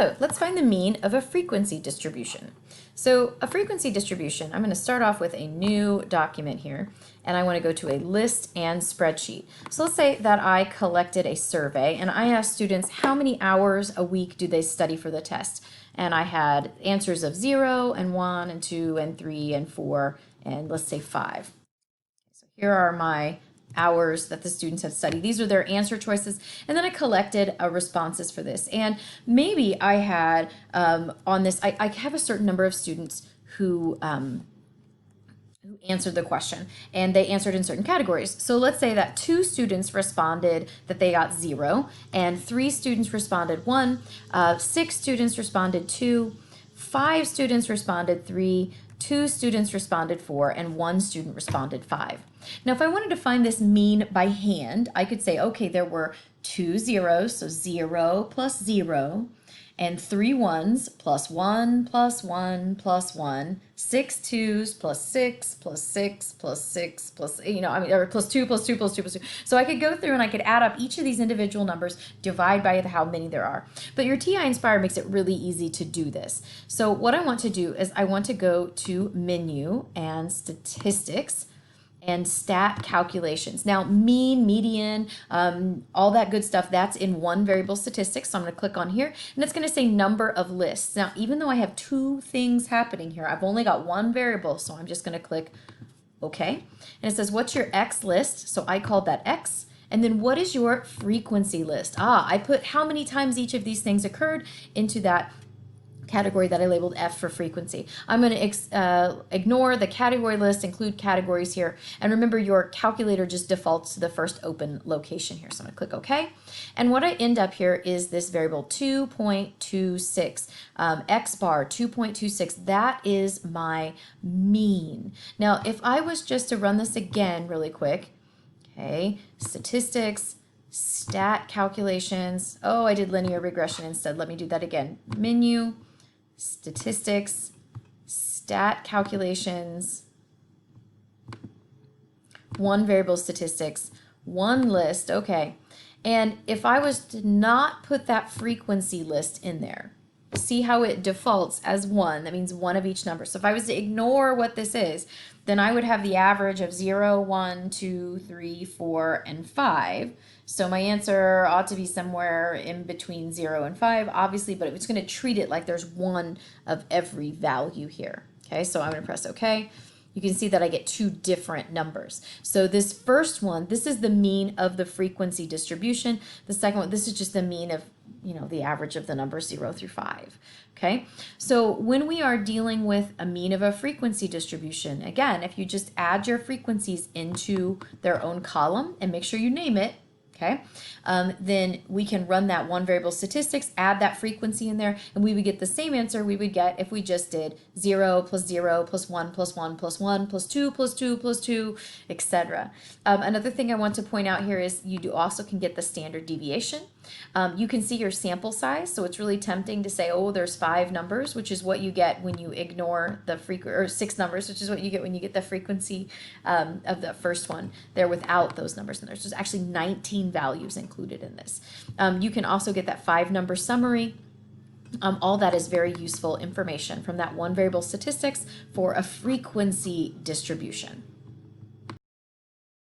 So let's find the mean of a frequency distribution. So a frequency distribution, I'm going to start off with a new document here, and I want to go to a list and spreadsheet. So let's say that I collected a survey and I asked students how many hours a week do they study for the test. And I had answers of 0 and 1 and 2 and 3 and 4 and let's say 5. So here are my hours that the students have studied. These are their answer choices. And then I collected responses for this. And maybe I had on this, I have a certain number of students who answered the question, and they answered in certain categories. So let's say that 2 students responded that they got 0, and 3 students responded 1, 6 students responded 2, 5 students responded 3, 2 students responded 4, and 1 student responded 5. Now, if I wanted to find this mean by hand, I could say, okay, there were 2 zeros, so 0 plus 0, and 3 1s plus 1 plus 1 plus 1, 6 2s plus 6 plus 6 plus 6 plus, or plus 2 plus 2 plus 2 plus 2. So I could go through and I could add up each of these individual numbers, divide by how many there are. But your TI-Nspire makes it really easy to do this. So what I want to do is I want to go to Menu and Statistics and stat calculations. Now, mean, median, all that good stuff, that's in one variable statistics. So I'm going to click on here, and it's going to say number of lists. Now, even though I have 2 things happening here, I've only got 1 variable, so I'm just going to click OK. And it says, what's your X list? So I called that X. And then what is your frequency list? I put how many times each of these things occurred into that category that I labeled F for frequency. I'm going to ignore the category list, include categories here, and remember your calculator just defaults to the first open location here. So I'm going to click OK. And what I end up here is this variable 2.26, X bar 2.26. That is my mean. Now, if I was just to run this again really quick, okay, statistics, stat calculations. Oh, I did linear regression instead. Let me do that again. Menu, statistics, stat calculations, 1 variable statistics, 1 list. Okay. And if I was to not put that frequency list in there, see how it defaults as 1. That means 1 of each number. So if I was to ignore what this is, then I would have the average of 0, 1, 2, 3, 4, and 5. So my answer ought to be somewhere in between 0 and 5, obviously, but it's going to treat it like there's 1 of every value here. Okay, so I'm going to press OK. You can see that I get 2 different numbers. So this first one, this is the mean of the frequency distribution. The second one, this is just the mean of, the average of the numbers 0 through 5. Okay, so when we are dealing with a mean of a frequency distribution, again, if you just add your frequencies into their own column and make sure you name it, okay, then we can run that 1 variable statistics, add that frequency in there, and we would get the same answer we would get if we just did 0 plus 0 plus 1 plus 1 plus 1 plus 2 plus 2 plus 2, etc. Another thing I want to point out here is you also can get the standard deviation. You can see your sample size, so it's really tempting to say, oh, there's 5 numbers, which is what you get when you ignore the or 6 numbers, which is what you get when you get the frequency of the first one there without those numbers in there. So there's actually 19 values included in this. You can also get that 5-number summary. All that is very useful information from that 1 variable statistics for a frequency distribution.